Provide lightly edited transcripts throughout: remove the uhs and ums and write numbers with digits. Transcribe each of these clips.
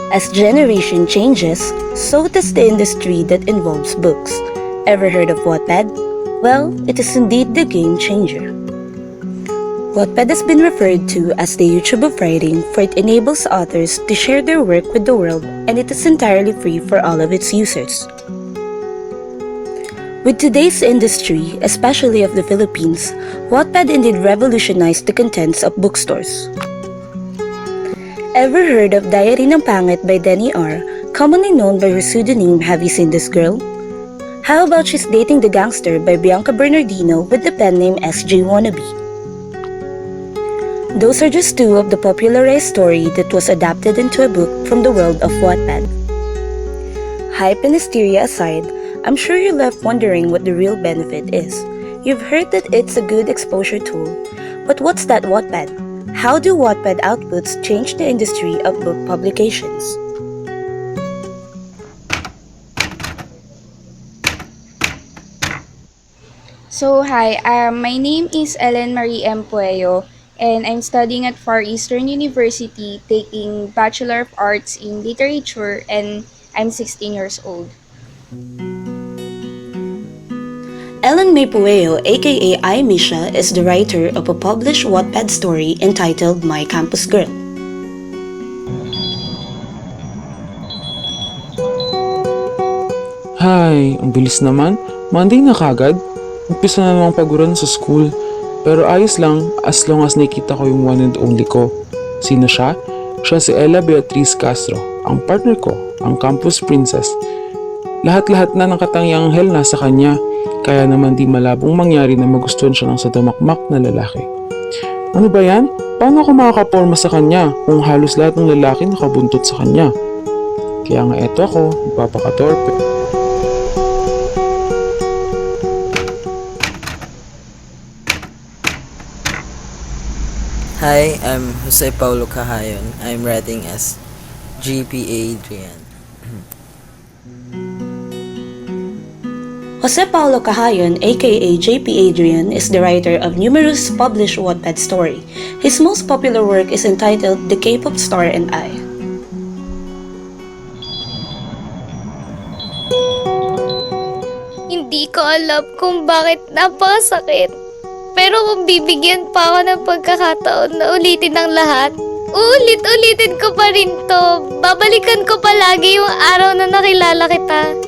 As generation changes, so does the industry that involves books. Ever heard of Wattpad? Well, it is indeed the game changer. Wattpad has been referred to as the YouTube of writing, for it enables authors to share their work with the world, and it is entirely free for all of its users. With today's industry, especially of the Philippines, Wattpad indeed revolutionized the contents of bookstores. Ever heard of Diary ng Pangit by Denny R., commonly known by her pseudonym Have You Seen This Girl? How about She's Dating the Gangster by Bianca Bernardino with the pen name SJ Wannabe? Those are just two of the popularized story that was adapted into a book from the world of Wattpad. Hype and hysteria aside, I'm sure you're left wondering what the real benefit is. You've heard that it's a good exposure tool, but what's that Wattpad? How do Wattpad outputs change the industry of book publications? So hi, my name is Ellen Marie M. Pueyo, and I'm studying at Far Eastern University taking Bachelor of Arts in Literature, and I'm 16 years old. Ellen May Pueyo, aka I Misha, is the writer of a published Wattpad story entitled My Campus Girl. Hi, ang bilis naman. Monday na kagad. Umpisa na namang paguran sa school. Pero ayos lang as long as nakita ko yung one and only ko. Sino siya? Siya si Ella Beatriz Castro, ang partner ko, ang campus princess. Lahat-lahat na ng katangiang anghel nasa kanya. Kaya naman di malabong mangyari na magustuhan siya ng sadamakmak na lalaki. Ano ba yan? Paano ako makakaporma sa kanya kung halos lahat ng lalaki nakabuntot sa kanya? Kaya nga eto ako, magpapakatorpe. Hi, I'm Jose Paulo Cahayon. I'm writing as GPA Adrian. Jose Paulo Cahayon, aka JP Adrian, is the writer of numerous published Wattpad story. His most popular work is entitled The K-Pop Star and I. Hindi ko alam kung bakit napakasakit. Pero kung bibigyan pa ako ng pagkakataon na ulitin ang lahat, ulitin ko pa rin to. Babalikan ko palagi yung araw na nakilala kita.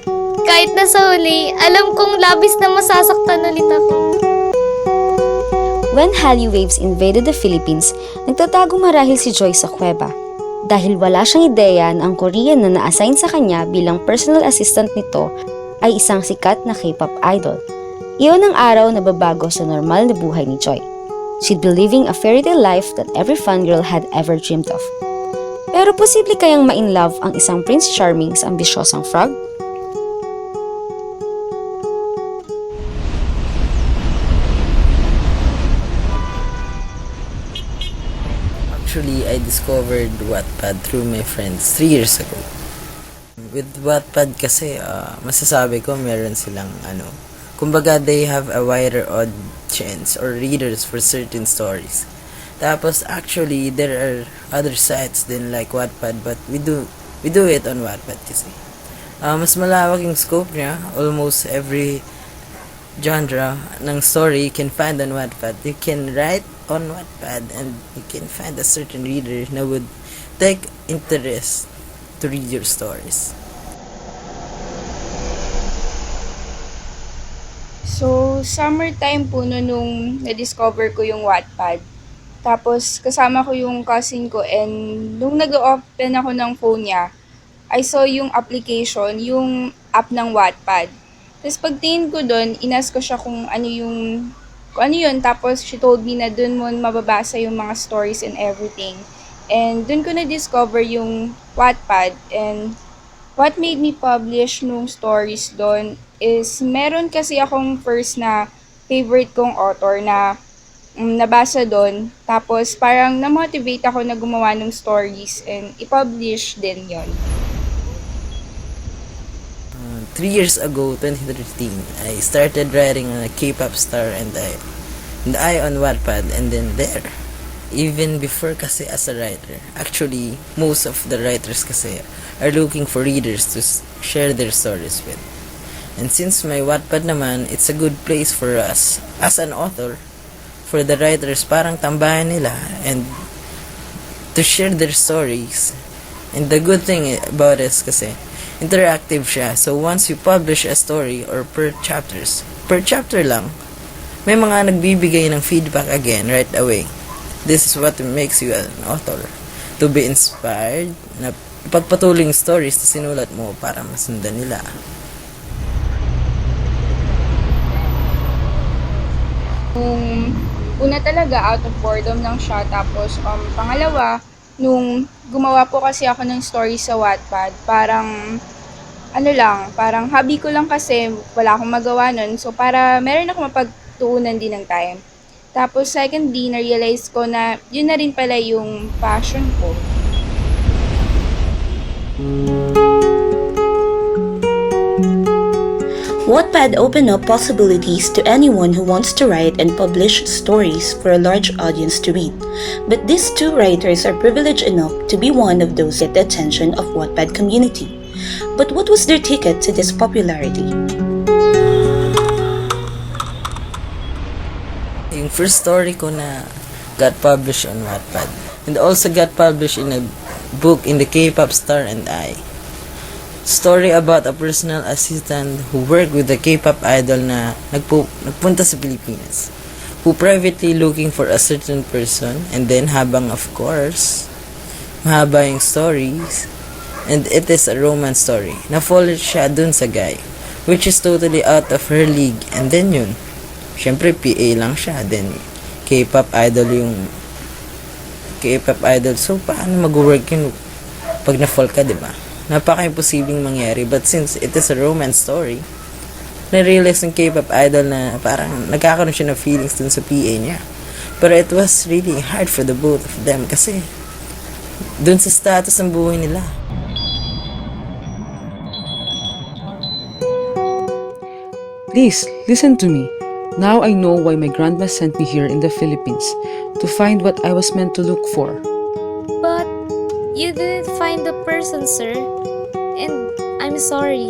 Kahit na sa huli, alam kong labis na masasaktan ulit ako. When Hallyu waves invaded the Philippines, nagtatago marahil si Joy sa kuweba. Dahil wala siyang ideya na ang Korean na na-assign sa kanya bilang personal assistant nito ay isang sikat na K-pop idol. Iyon ang araw na babago sa normal na buhay ni Joy. She'd be living a fairy tale life that every fangirl had ever dreamed of. Pero posible kayang ma-in-love ang isang Prince Charming sa ambisyosang frog? Actually, I discovered Wattpad through my friends 3 years ago. With Wattpad kasi, masasabi ko meron silang kumbaga they have a wider audience or readers for certain stories. Tapos actually, there are other sites din like Wattpad, but we do it on Wattpad kasi. Mas malawak yung scope niya. Almost every genre ng story you can find on Wattpad. You can write on Wattpad and you can find a certain reader na would take interest to read your stories. So, summertime po nung na-discover ko yung Wattpad. Tapos, kasama ko yung cousin ko, and nung nag-open ako ng phone niya, I saw yung application, yung app ng Wattpad. Tapos pagtingin ko doon, inas ko siya kung ano yun. Tapos she told me na doon mo mababasa yung mga stories and everything. And doon ko na-discover yung Wattpad. And what made me publish nung stories doon is meron kasi akong first na favorite kong author na nabasa doon. Tapos parang na-motivate ako na gumawa ng stories and i-publish din yon. 3 years ago, 2013, I started writing on a K-pop star and I on Wattpad, and then there, even before kasi as a writer. Actually, most of the writers kasi are looking for readers to share their stories with. And since my Wattpad naman, it's a good place for us as an author, for the writers, parang tambahan nila and to share their stories. And the good thing about it is kasi interactive siya. So once you publish a story or per chapter lang, may mga nagbibigay ng feedback again right away. This is what makes you an author. To be inspired, na pagpatuloy yung stories na sinulat mo para masundan nila. Una talaga, out of boredom lang siya. Tapos, pangalawa, nung gumawa po kasi ako ng story sa Wattpad, parang hobby ko lang kasi wala akong magawa nun. So, para meron ako mapagtuunan din ng time. Tapos, secondly, na-realize ko na yun na rin pala yung passion ko. Wattpad opened up possibilities to anyone who wants to write and publish stories for a large audience to read. But these two writers are privileged enough to be one of those at the attention of Wattpad community. But what was their ticket to this popularity? Yung first story ko na got published on Wattpad. And also got published in a book in the K-pop Star and I. Story about a personal assistant who worked with the K-pop idol na nagpunta sa Pilipinas, who privately looking for a certain person, and then habang of course mahaba yung stories and it is a romance story, na-fall siya dun sa guy which is totally out of her league, and then yun syempre PA lang siya, then K-pop idol, so paano mag-work yun pag na-fall ka, diba? Napaka-imposibleng mangyari. But since it is a romance story, na-realize ng K-pop idol na parang nagkakaroon siya ng feelings dun sa PA niya. But it was really hard for the both of them kasi dun sa status ng buhay nila. Please, listen to me. Now I know why my grandma sent me here in the Philippines, to find what I was meant to look for. But you didn't find the person, sir. And I'm sorry.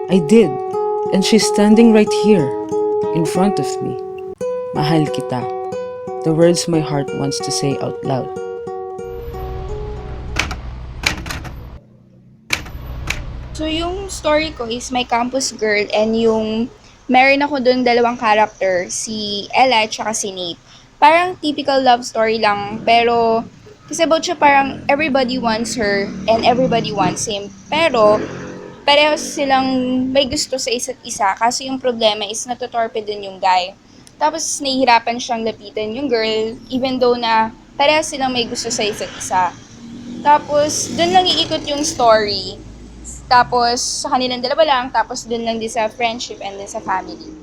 I did, and she's standing right here, in front of me. Mahal kita. The words my heart wants to say out loud. So, yung story ko is my campus girl, and yung meron ako dun dalawang character, si Ella at saka si Nate. Parang typical love story lang, pero kasi about siya parang everybody wants her and everybody wants him. Pero, pareho silang may gusto sa isa't isa. Kaso yung problema is natutorpe din yung guy. Tapos, nahihirapan siyang lapitan yung girl, even though na pareho silang may gusto sa isa't isa. Tapos, dun lang iikot yung story. Tapos, sa kanilang dalawa lang. Tapos, dun lang din sa friendship and din sa family.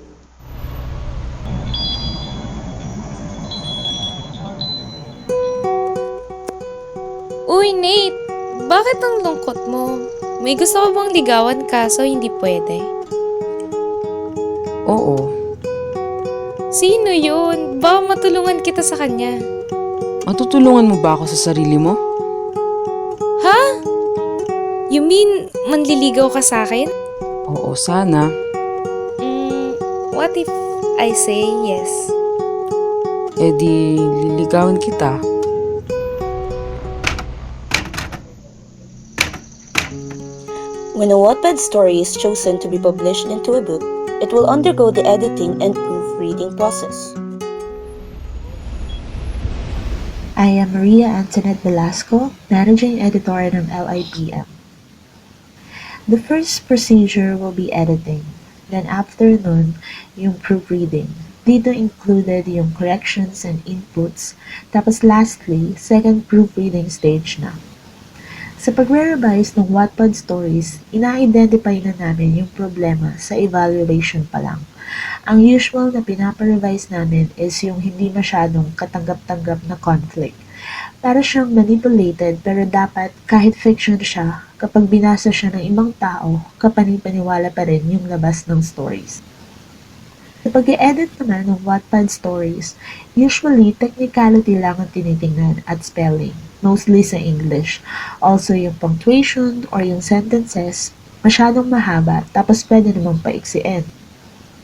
Uy, Nate! Bakit ang lungkot mo? May gusto ko bang ligawan kaso hindi pwede? Oo, Sino yun? Baka matulungan kita sa kanya. matutulungan mo ba ako sa sarili mo? Ha? You mean, manliligaw ka sa akin? Oo, sana. What if I say yes? Eh di, liligawan kita. When a Wattpad story is chosen to be published into a book, it will undergo the editing and proofreading process. I am Maria Antoinette Velasco, Managing Editor ng LIPM. The first procedure will be editing. Then after nun, yung proofreading. Dito included yung corrections and inputs. Tapos lastly, second proofreading stage na. Sa pagre-revise ng Wattpad stories, ina-identify na namin yung problema sa evaluation pa lang. Ang usual na pinapa-revise namin is yung hindi masyadong katanggap-tanggap na conflict. Para siyang manipulated pero dapat kahit fiction siya, kapag binasa siya ng ibang tao, kapanipaniwala pa rin yung labas ng stories. Sa pag-edit naman ng Wattpad stories, usually technicality lang ang tinitingnan at spelling, mostly sa English. Also yung punctuation or yung sentences, masyadong mahaba tapos pwede namang paiksiin.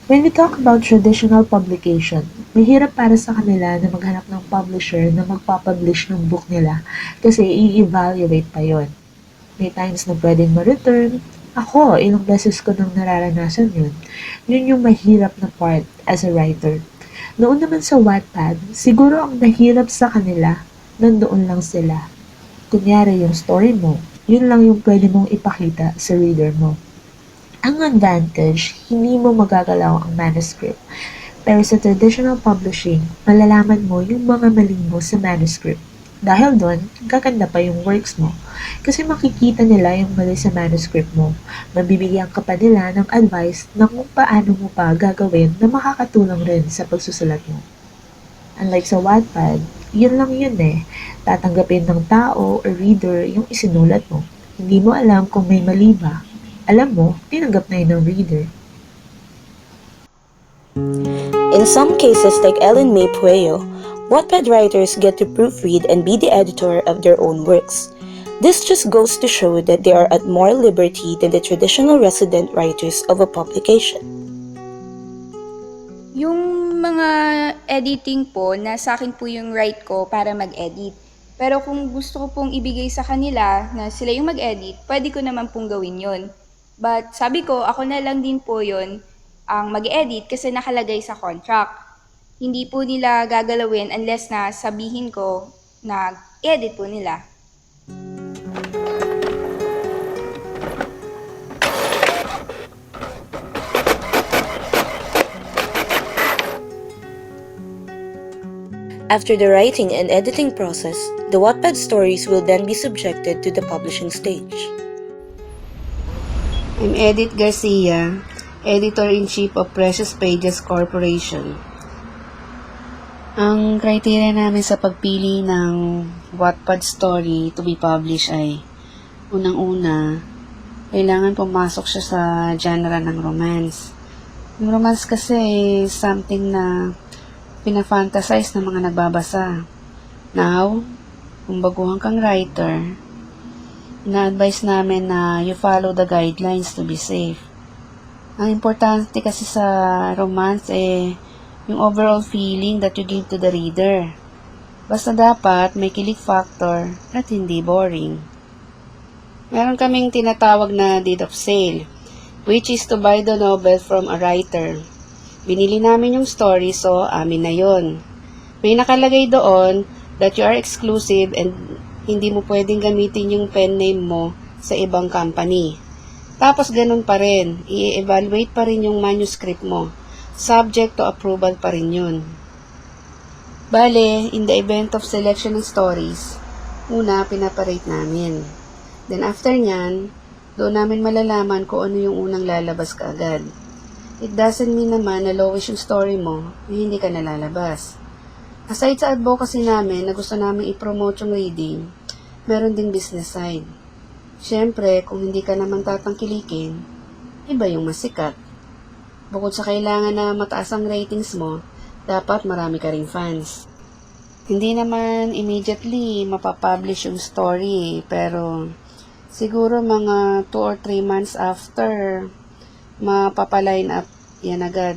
When we talk about traditional publication, mahirap para sa kanila na maghanap ng publisher na magpapublish ng book nila kasi i-evaluate pa yon. May times na pwedeng ma-return. Ako, ilang beses ko nang nararanasan yun. Yun yung mahirap na part as a writer. Noon naman sa Wattpad, siguro ang mahirap sa kanila, nandoon lang sila. Kunyari yung story mo, yun lang yung pwede mong ipakita sa reader mo. Ang advantage, hindi mo magagalaw ang manuscript. Pero sa traditional publishing, malalaman mo yung mga mali mo sa manuscript. Dahil doon, gaganda pa yung works mo. Kasi makikita nila yung mali sa manuscript mo. Mabibigyan ka pa nila ng advice na kung paano mo pa gagawin na makakatulong rin sa pagsusulat mo. Unlike sa Wattpad, yun lang yun eh. Tatanggapin ng tao or reader yung isinulat mo. Hindi mo alam kung may mali ba. Alam mo, tinanggap na yun ng reader. In some cases like Ellen May Pueyo, Wattpad writers get to proofread and be the editor of their own works. This just goes to show that they are at more liberty than the traditional resident writers of a publication. Yung mga editing po, nasa akin po yung right ko para mag-edit. Pero kung gusto ko pong ibigay sa kanila na sila yung mag-edit, pwede ko naman pong gawin yon. But sabi ko, ako na lang din po yon ang mag-edit kasi nakalagay sa contract. Hindi po nila gagalawin unless na sabihin ko na edit po nila. After the writing and editing process, the Wattpad stories will then be subjected to the publishing stage. I'm Edith Garcia, Editor-in-Chief of Precious Pages Corporation. Ang criteria namin sa pagpili ng Wattpad story to be published ay unang-una, kailangan pumasok siya sa genre ng romance. Yung romance kasi ay something na pinafantasize ng mga nagbabasa. Now, kung baguhan kang writer, ina-advise namin na you follow the guidelines to be safe. Ang importante kasi sa romance yung overall feeling that you give to the reader. Basta dapat may kilig factor at hindi boring. Meron kaming tinatawag na deed of sale, which is to buy the novel from a writer. Binili namin yung story, so amin na yon. May nakalagay doon that you are exclusive and hindi mo pwedeng gamitin yung pen name mo sa ibang company. Tapos ganun pa rin, i-evaluate pa rin yung manuscript mo. Subject to approval pa rin yun. Bale, in the event of selection ng stories, una, pinaparate namin. Then after nyan, doon namin malalaman kung ano yung unang lalabas kaagad. It doesn't mean naman na lowest yung story mo, hindi ka nalalabas. Aside sa advocacy namin na gusto namin i-promote yung reading, meron ding business side. Siyempre, kung hindi ka naman tatangkilikin, iba yung masikat. Bukod sa kailangan na mataas ang ratings mo, dapat marami ka ring fans. Hindi naman immediately mapapublish yung story, pero siguro mga 2 or 3 months after, mapapaline up yan agad.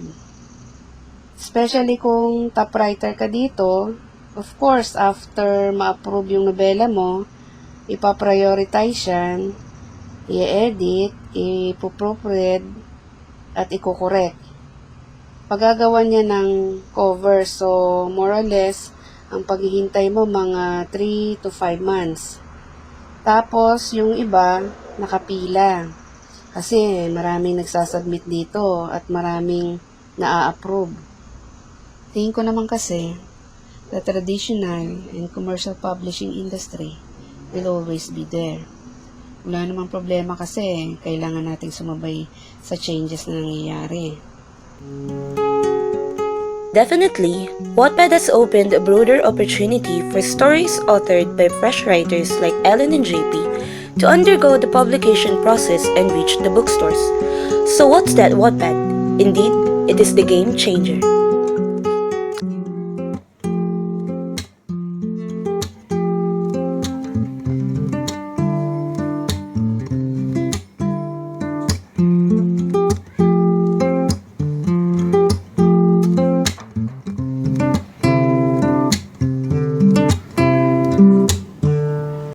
Especially kung top writer ka dito, of course, after ma-approve yung nobela mo, ipaprioritize yan, i-edit, ipoproofread, at iko-correct. Pagagawa niya ng cover, so more or less, ang paghihintay mo mga 3 to 5 months. Tapos, yung iba, nakapila. Kasi maraming nagsasubmit dito at maraming naa-approve. Tingin ko naman kasi, the traditional and commercial publishing industry will always be there. Wala namang problema kasi kailangan nating sumabay sa changes na nangyayari. Definitely, Wattpad has opened a broader opportunity for stories authored by fresh writers like Ellen and JP to undergo the publication process and reach the bookstores. So what's that Wattpad? Indeed, it is the game changer.